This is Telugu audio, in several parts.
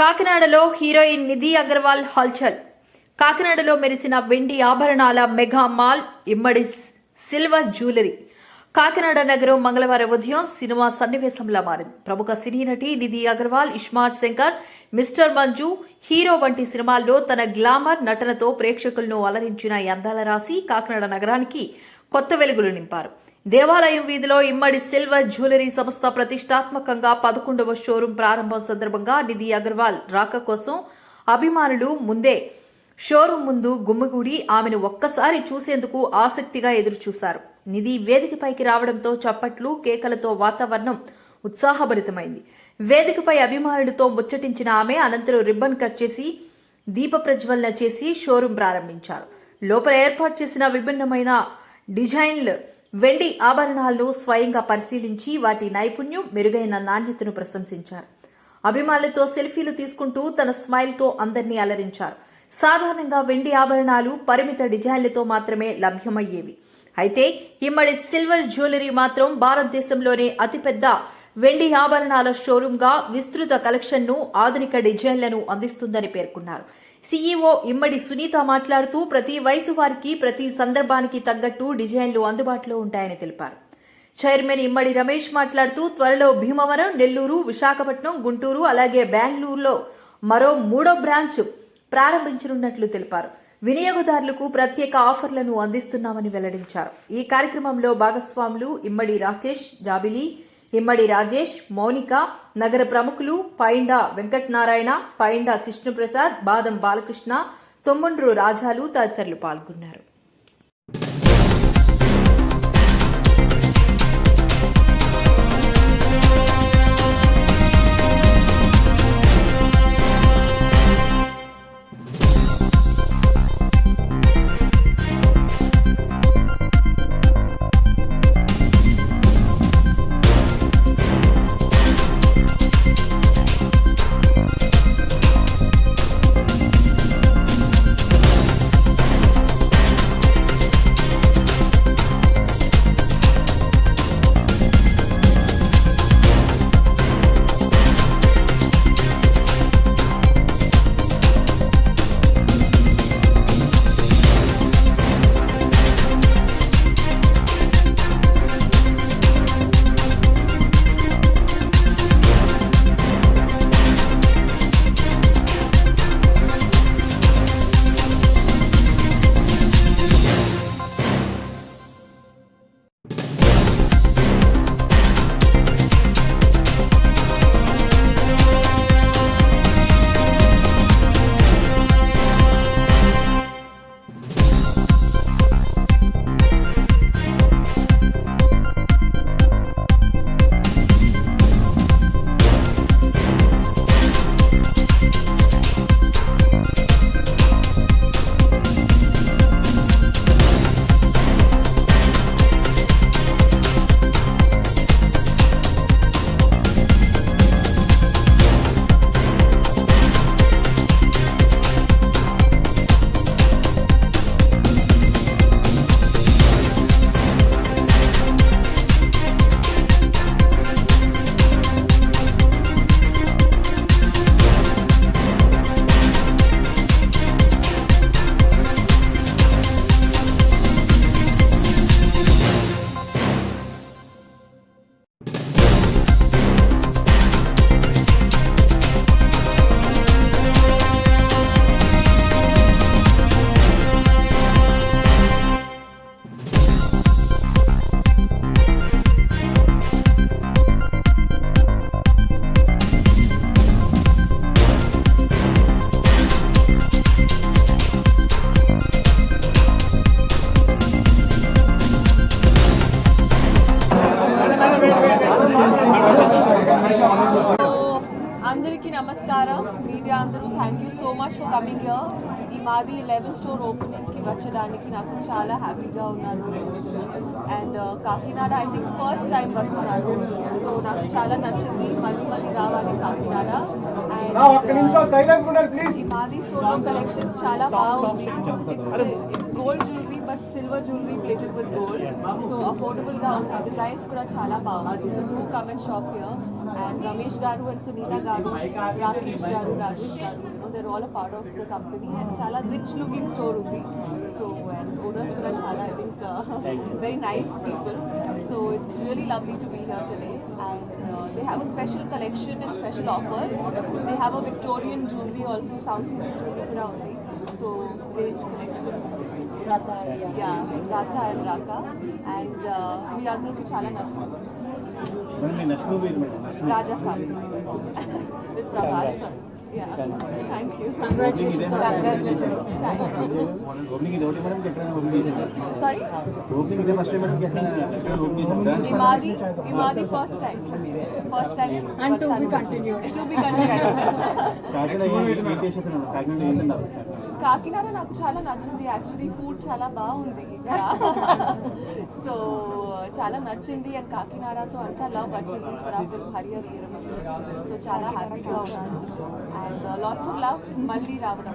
కాకినాడలో హీరోయిన్ నిధి అగర్వాల్ హల్చల్. కాకినాడలో మెరిసిన వెండి ఆభరణాల మెగా మాల్ ఇమ్మడి సిల్వర్ జ్యువెలరీ. కాకినాడ నగరం మంగళవారం ఉదయం సినిమా సన్నివేశంలా మారింది. ప్రముఖ సినీ నటి నిధి అగర్వాల్, ఇస్మార్ట్ శంకర్, మిస్టర్ మంజు, హీరో వంటి సినిమాల్లో తన గ్లామర్ నటనతో ప్రేక్షకులను అలరించిన అందాల రాశి కాకినాడ నగరానికి కొత్త వెలుగులు నింపారు. దేవాలయం వీధిలో ఇమ్మడి సిల్వర్ జ్యువెలరీ సంస్థ ప్రతిష్టాత్మకంగా 11వ షోరూం ప్రారంభం సందర్భంగా నిధి అగర్వాల్ రాక కోసం అభిమానులు ముందే షోరూం ముందు గుమ్మిగూడి ఆమెను ఒక్కసారి చూసేందుకు ఆసక్తిగా ఎదురుచూశారు. నిధి వేదికపైకి రావడంతో చప్పట్లు, కేకలతో వాతావరణం ఉత్సాహభరితమైంది. వేదికపై అభిమానులతో ముచ్చటించిన ఆమె అనంతరం రిబ్బన్ కట్ చేసి దీప ప్రజ్వలన చేసి షోరూం ప్రారంభించారు. లోపల ఏర్పాటు చేసిన విభిన్నమైన డిజైన్లు వెండి ఆభరణాలను స్వయంగా పరిశీలించి వాటి నైపుణ్యం, మెరుగైన నాణ్యతను ప్రశంసించారు. అభిమానులతో సెల్ఫీలు తీసుకుంటూ తన స్మైల్తో అందరినీ అలరించారు. సాధారణంగా వెండి ఆభరణాలు పరిమిత డిజైన్లతో మాత్రమే లభ్యమయ్యేవి. అయితే ఇమ్మడి సిల్వర్ జ్యువెలరీ మాత్రం భారతదేశంలోనే అతిపెద్ద వెండి ఆభరణాల షోరూంగా విస్తృత కలెక్షన్ను, ఆధునిక డిజైన్లను అందిస్తుందని పేర్కొన్నారు. సీఈఓ ఇమ్మడి సునీత మాట్లాడుతూ ప్రతి వయసు వారికి ప్రతి సందర్భానికి తగ్గట్టు డిజైన్లు అందుబాటులో ఉంటాయని తెలిపారు. చైర్మన్ ఇమ్మడి రమేష్ మాట్లాడుతూ త్వరలో భీమవరం, నెల్లూరు, విశాఖపట్నం, గుంటూరు అలాగే బెంగళూరులో మరో 3వ బ్రాంచ్ ప్రారంభించనున్నట్లు తెలిపారు. వినియోగదారులకు ప్రత్యేక ఆఫర్లను అందిస్తున్నామని వెల్లడించారు. ఈ కార్యక్రమంలో భాగస్వాములు ఇమ్మడి రాకేష్, జాబిలి, ఇమ్మడి రాజేష్, మౌనిక, నగర ప్రముఖులు పైండా వెంకటనారాయణ, పైండా కృష్ణప్రసాద్, బాదం బాలకృష్ణ, తొమ్మండ్రు రాజాలు తదితరులు పాల్గొన్నారు. అందరికీ నమస్కారం. మీడియా అందరూ thank you so much for coming here. ఈ మాది 11 స్టోర్ ఓపెనింగ్కి వచ్చడానికి నాకు చాలా హ్యాపీగా ఉన్నారు. And Kakinada I think first time వస్తున్నారు. సో నాకు చాలా నచ్చింది, మళ్ళీ రావాలి కాకినాడ. అండ్ ఈ మాది స్టోర్ కలెక్షన్స్ చాలా బాగుంది. It's gold jewellery but silver jewellery plated with gold. So అఫోర్డబుల్గా ఉంది. డిజైన్స్ కూడా చాలా బాగుంది. So do come and shop here. And Ramesh Garu and Sunita Garu, Rakesh Garu, Rajesh Garu, they're all a part of the company and chala rich looking store undi. So and owners kuda chala I think very nice people. So it's really lovely to be here today and they have a special collection and special offers. They have a Victorian jewelry also, South Indian jewelry kuda undi. So range collection. Yeah, Ratha and Raka and మీరందరికీ చాలా నచ్చుతుంది. Raja Sabi with Prabhas. Yeah, thank you. Congratulations. Sorry? Imadi first time. And to be continued. To be continued. Kakinada నాకు చాలా నచ్చింది యాక్చువల్లీ ఫుడ్ చాలా బాగుంది సో చాలా నచ్చింది అండ్ కాకినాడతో అంతా లవ్ వచ్చింది ఫర్ ఆ ఫిల్మ్ హరియర్ సో చాలా హ్యాపీగా ఉన్నాను అండ్ లాట్స్ ఆఫ్ లవ్ మళ్ళీ రావడం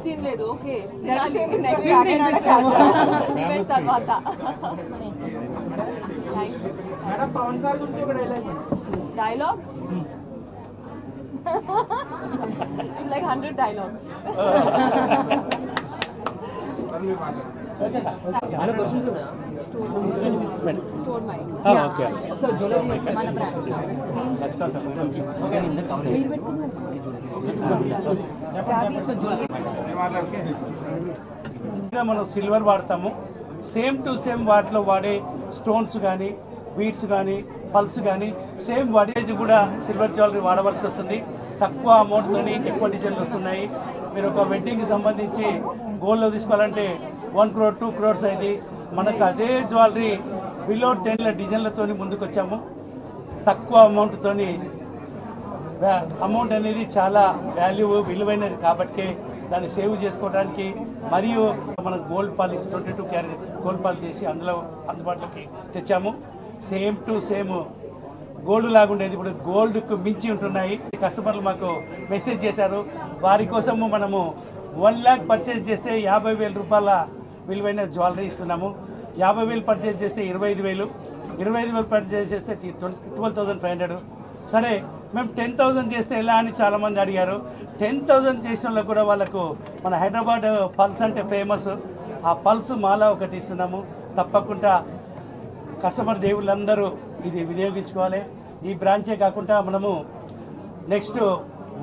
తినలేదు ఓకే తర్వాత dialogue It's like 100 dialogues. Store mic. Okay. So jewelry మన brand. మనం సిల్వర్ వాడతాము సేమ్ టు సేమ్ వాటిలో వాడే స్టోన్స్ కానీ బీడ్స్ కానీ పల్స్ కానీ సేమ్ వాడేజ్ కూడా సిల్వర్ జ్యువెలరీ వాడవలసి వస్తుంది తక్కువ అమౌంట్తో ఎక్కువ డిజైన్లు వస్తున్నాయి మీరు ఒక వెడ్డింగ్కి సంబంధించి గోల్డ్లో తీసుకోవాలంటే 1 crore 2 crores అయింది మనకు అదే జ్యువెలరీ బిలో 10 డిజైన్లతో ముందుకు వచ్చాము తక్కువ అమౌంట్తో అమౌంట్ అనేది చాలా విలువైనది కాబట్టి దాన్ని సేవ్ చేసుకోవడానికి మరియు మనం gold polish 22 carat gold polish చేసి అందులో అందుబాటులోకి తెచ్చాము సేమ్ టు సేమ్ గోల్డ్ లాగుండేది ఇప్పుడు గోల్డ్కు మించి ఉంటున్నాయి కస్టమర్లు మాకు మెసేజ్ చేశారు వారి కోసము మనము 1 lakh పర్చేజ్ చేస్తే 50,000 రూపాయల విలువైన జ్యువెలరీ ఇస్తున్నాము 50,000 పర్చేజ్ చేస్తే 25,000 25,000 పర్చేజ్ చేస్తే 12,500 సరే మేము 10,000 చేస్తే ఎలా అని చాలామంది అడిగారు 10,000 చేసిన వాళ్ళకు కూడా వాళ్ళకు మన హైదరాబాద్ పల్స్ అంటే ఫేమస్ ఆ పల్స్ మాల ఒకటి ఇస్తున్నాము తప్పకుండా కస్టమర్ దేవుళ్ళందరూ ఇది వినియోగించుకోవాలి ఈ బ్రాంచే కాకుండా మనము నెక్స్ట్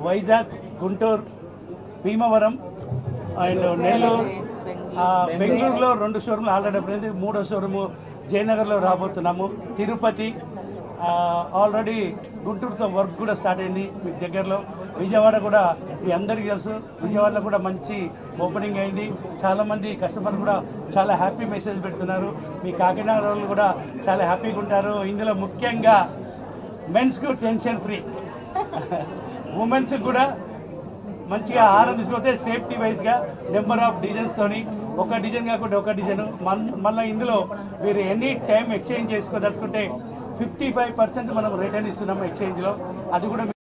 వైజాగ్ గుంటూరు భీమవరం అండ్ నెల్లూరు బెంగళూరులో 2 షోరూమ్లు ఆల్రెడీ అయిపోయింది 3వ షోరూము జయనగర్లో రాబోతున్నాము తిరుపతి ఆల్రెడీ గుంటూరుతో వర్క్ కూడా స్టార్ట్ అయింది మీకు దగ్గరలో విజయవాడ కూడా మీ అందరికీ తెలుసు విజయవాడలో కూడా మంచి ఓపెనింగ్ అయింది చాలామంది కస్టమర్లు కూడా చాలా హ్యాపీ మెసేజ్ పెడుతున్నారు మీ కాకినాడ వాళ్ళు కూడా చాలా హ్యాపీగా ఉంటారు ఇందులో ముఖ్యంగా మెన్స్కు టెన్షన్ ఫ్రీ ఉమెన్స్కి కూడా మంచిగా ఆహారం తీసుకొస్తే సేఫ్టీ వైజ్గా నెంబర్ ఆఫ్ డిజైన్స్తోని ఒక డిజైన్ కాకుండా ఒక డిజైన్ మళ్ళీ ఇందులో మీరు ఎనీ టైం ఎక్స్చేంజ్ చేసుకోదలుచుకుంటే 55% మనం రిటర్న్ ఇస్తున్నాము ఎక్స్చేంజ్లో అది కూడా